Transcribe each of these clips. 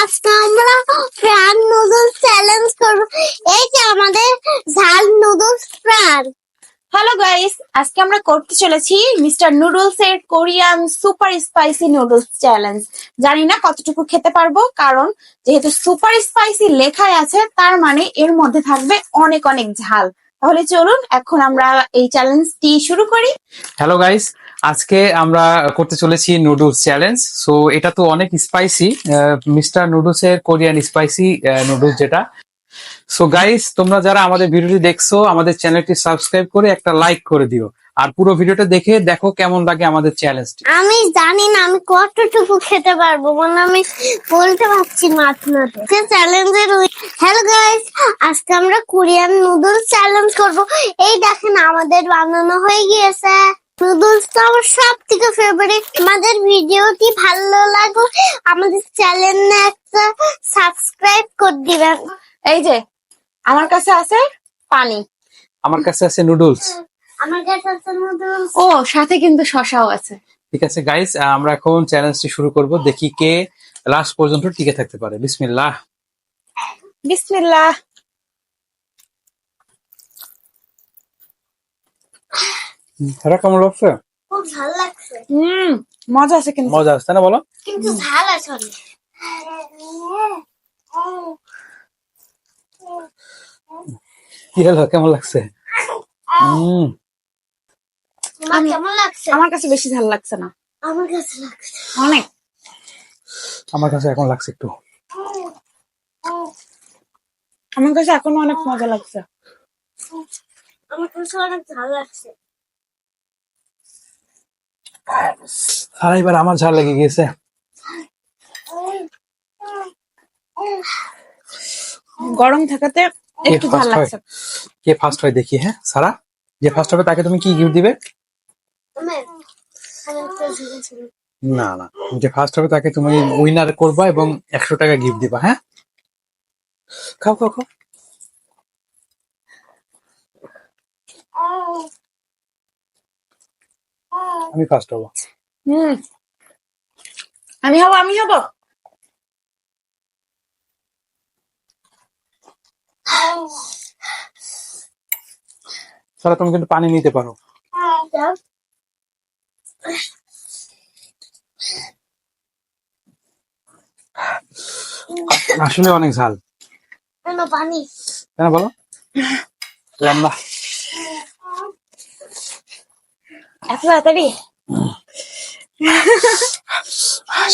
আজকে আমরা প্রাণ নুডলস চ্যালেঞ্জ করব। এই যে আমাদের ঝাল নুডলস প্রাণ। হ্যালো গাইস, আজকে আমরা করতে চলেছি মিস্টার নুডলস এর Korean super spicy noodles challenge. জানি না কতটুকু খেতে পারবো, কারণ যেহেতু সুপার স্পাইসি লেখাই আছে তার মানে এর মধ্যে থাকবে অনেক অনেক ঝাল। তাহলে চলুন এখন আমরা এই চ্যালেঞ্জটি শুরু করি। হ্যালো গাইস, আজকে আমরা করতে চলেছি নুডলস চ্যালেঞ্জ। সো এটা তো অনেক স্পাইসি, মিস্টার নুডলস এর কোরিয়ান স্পাইসি নুডলস যেটা। সো গাইস, তোমরা যারা আমাদের ভিডিওটি দেখছো, আমাদের চ্যানেলটি সাবস্ক্রাইব করে একটা লাইক করে দিও, আর পুরো ভিডিওটা দেখে দেখো কেমন লাগে আমাদের চ্যালেঞ্জটি। আমি জানি না আমি কতটুকু খেতে পারবো, মানে আমি বলতে পারছি মাত্র চ্যালেঞ্জের। হ্যালো গাইস, আজকে আমরা কোরিয়ান নুডলস চ্যালেঞ্জ করব। এই দেখেন আমাদের বানানো হয়ে গিয়েছে। নুডলস তো আমার সব থেকে ফেভারিট। আমাদের ভিডিওটি ভালো লাগলে আমাদের চ্যানেলে একটা সাবস্ক্রাইব করে দিবেন। এই যে আমার কাছে আছে পানি, আমার কাছে আছে নুডলস। আমার কাছে আছে নুডলস। ও সাথে কিন্তু শসাও আছে। ঠিক আছে গাইস, আমরা এখন চ্যালেঞ্জটি শুরু করব, দেখি কে লাস্ট পর্যন্ত টিকে থাকতে পারে। বিসমিল্লাহ। বিসমিল্লাহ। এটা কেমন লাগছে? খুব ভালো লাগছে, মজা আছে কিন্তু। মজা আসছে না বলো? কিন্তু ঝাল আছে অনেক। কি হলো, কেমন লাগছে? তোমার কেমন লাগছে? আমার কাছে বেশি ঝাল লাগছে না, আমার কাছে লাগছে অনেক। আমার কাছে এখন লাগছে একটু। আমার কাছে এখন অনেক মজা লাগছে। আমার কাছে অনেক ঝাল লাগছে। আর এবার আমার ঝাল লেগে গিয়েছে। গরম থাকাতে একটু ঝাল লাগছে। কে ফার্স্ট হয় দেখি। হ্যাঁ সারা, যে ফার্স্ট হবে তাকে তুমি কি গিফট দিবে? না না, যে ফার্স্ট হবে তাকে তুমি উইনার করবা এবং 100 টাকা গিফট দিবা। হ্যাঁ, খাও খাও খাও। আমি ফার্স্ট হবো। আমি হবো, আমি হবো। সারা, তুমি কিন্তু পানি নিতে পারো। আসলে অনেক ঝাল। পানি কেন বলো? লম্বা এত তাড়াতাড়ি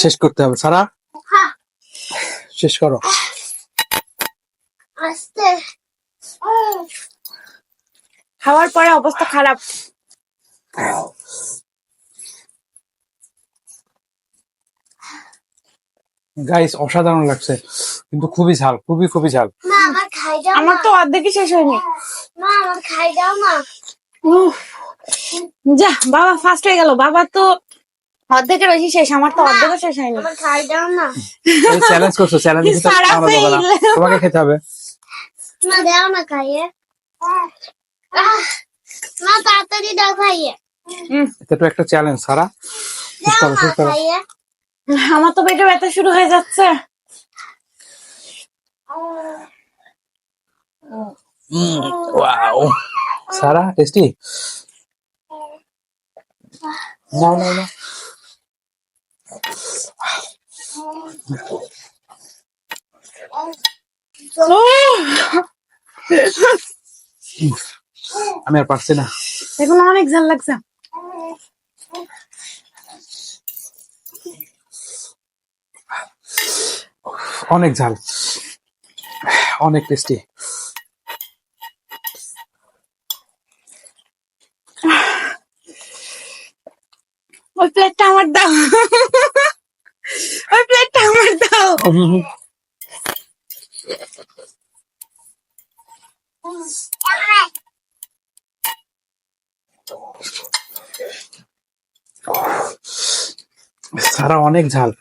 শেষ করতে হবে। সারা, শেষ করো। আস্তে খাওয়ার পরে অবস্থা খারাপ। গাইস, অসাধারণ লাগছে, কিন্তু খুবই ঝাল, খুবই খুবই ঝাল। মা আমার খাই দাও। আমার তো অর্ধেকই শেষ হয়নি। মা আমার খাই দাও না। যা, বাবা ফার্স্ট হয়ে গেল। বাবা তো অর্ধেকের বেশি শেষ, আমার তো অর্ধেকও শেষ হয়নি। আমার খাই দাও না। এই চ্যালেঞ্জ করছো, চ্যালেঞ্জ দিতে সারা আমার যাবে না, fail। তোমাকে খেতে হবে। মা দাও না খাইয়ে। মা তাড়াতাড়ি দাও খাইয়ে। এটা তো একটা চ্যালেঞ্জ। সারা, শেষ দাও করো, না শেষ করো। খাইয়ে। আমার তো পেটে ব্যথা শুরু হয়ে যাচ্ছে। ওয়াও, সারা টেস্টি। নাও নাও নাও। আমি আর পারছি না। এখন অনেক ঝাল লাগছে। অনেক ঝাল, অনেক টেস্টি। ওই প্লেটটা আমার দাও, ওই প্লেটটা আমার দাও। সারা অনেক ঝাল।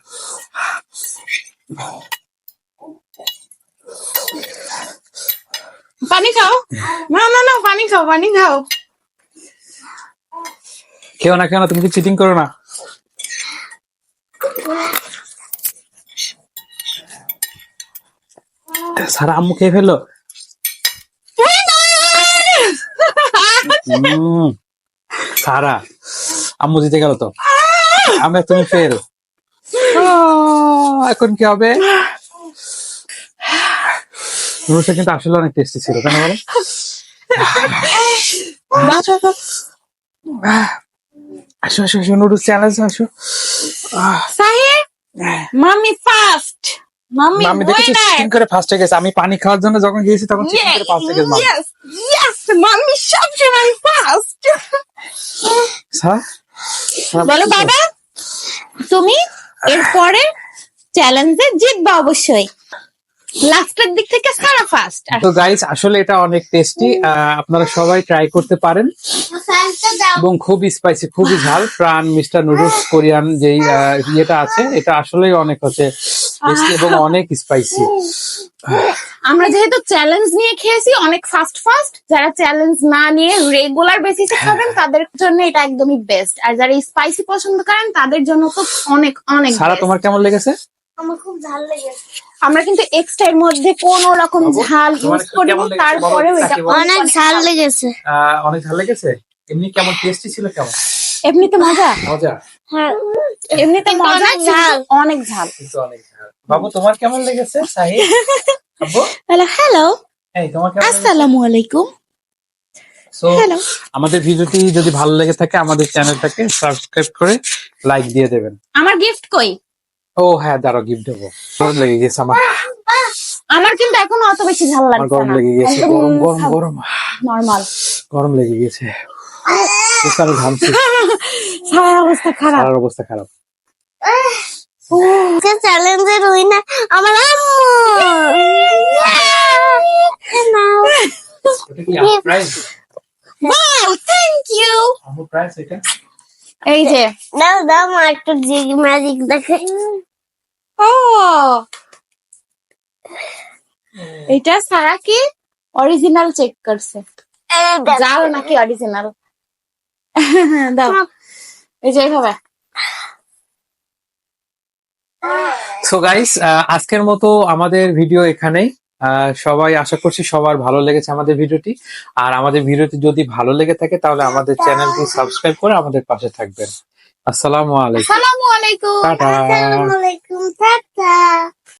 পানি খাও। না না না, পানি খাও, পানি খাও। খেও না, খেও না, তুমি কি চিটিং করো না? সারা আম্মু খেয়ে ফেললো। সারা আম্মু জিতে গেল তো, আমরা তুমি ফেল। এখন কি হবে? নুডলসটা কিন্তু আসলে অনেক টেস্টি ছিল, কেন বলো? আসো আসো আসো, নুডলস চ্যালেঞ্জ আসো। সাহির, মাম্মি ফার্স্ট, মাম্মি আমি দেখেছি চিটিং করে ফার্স্ট হয়ে গেছে। আমি পানি খাওয়ার জন্য যখন গিয়েছি তখন চিটিং করে ফার্স্ট হয়ে গেছে মাম্মি। ইয়েস ইয়েস, মাম্মি সবসময় ফার্স্ট। বলো বাবা, তুমি এরপরে চ্যালেঞ্জে জিতবা অবশ্যই। লাস্টের দিক থেকে সারা ফার্স্ট। তো গাইস, আসলে এটা অনেক টেস্টি, আপনারা সবাই ট্রাই করতে পারেন এবং খুবই স্পাইসি, খুবই ঝাল। প্রাণ মিস্টার নুডলস কোরিয়ান যেই ইয়েটা আছে, এটা আসলেই অনেক হচ্ছে টেস্টি এবং অনেক স্পাইসি। আমরা যেহেতু চ্যালেঞ্জ নিয়ে খেয়েছি অনেক ফাস্ট ফাস্ট, যারা চ্যালেঞ্জ না নিয়ে রেগুলার বেসিসে খাবেন তাদের জন্য এটা একদমই বেস্ট, আর যারা স্পাইসি পছন্দ করেন তাদের জন্য তো অনেক অনেক সারা, তোমার কেমন লেগেছে? আমার খুব ভালো লেগেছে। আমরা কিন্তু এক্সট্রা এর মধ্যে কোনো রকম ঝাল ইউজ করিনি, তারপরেও এটা অনেক ঝাল লেগেছে। অনেক ঝাল লেগেছে। এমনি কেমন টেস্টি ছিল? কেমন এমনিতে মজা, মজা? হ্যাঁ, এমনিতে মজা, অনেক ঝাল। অনেক ঝাল। কিন্তু অনেক ঝাল। বাবু, তোমার কেমন লেগেছে? সাহিদ, আব্বু, হ্যালো, এই তোমার কেমন লেগেছে? আসসালামু আলাইকুম। So, আমাদের ভিডিওটি যদি ভালো লেগে থাকে আমাদের চ্যানেলটাকে সাবস্ক্রাইব করে লাইক দিয়ে দেবেন। আমার গিফট কই? ও হ্যাঁ, দাঁড়াও, গিফট দেবো। গরম লেগে গেছে আমার, আমার কিন্তু এখনো অত বেশি ঝাল আমার লাগছে গরম না, লেগে গেছে। গরম গরম গরম নরমাল। গরম লেগে গেছে। আমি ঘামছি, সারা অবস্থা খারাপ। সারার অবস্থা খারাপ। চ্যালেঞ্জের উইনার আমার আম্মু। নাও। এটা কি প্রাইস? Wow, thank you. আমার প্রাইস এটা। এই যে, দাও দাও, মা একটু ম্যাজিক দেখে। ও এটা সারা কি অরিজিনাল চেক করছে, জাল নাকি অরিজিনাল। দাও, এই যে এইভাবে। সো গাইস, আজকের মতো আমাদের ভিডিও এখানেই। সবাই আশা করছি সবার ভালো লেগেছে আমাদের ভিডিওটি। আর আমাদের ভিডিওটি যদি ভালো লেগে থাকে তাহলে আমাদের চ্যানেলটি সাবস্ক্রাইব করে আমাদের পাশে থাকবেন। আসসালামু আলাইকুম, আসসালামু আলাইকুম। টাটা। আসসালামু আলাইকুম, টাটা।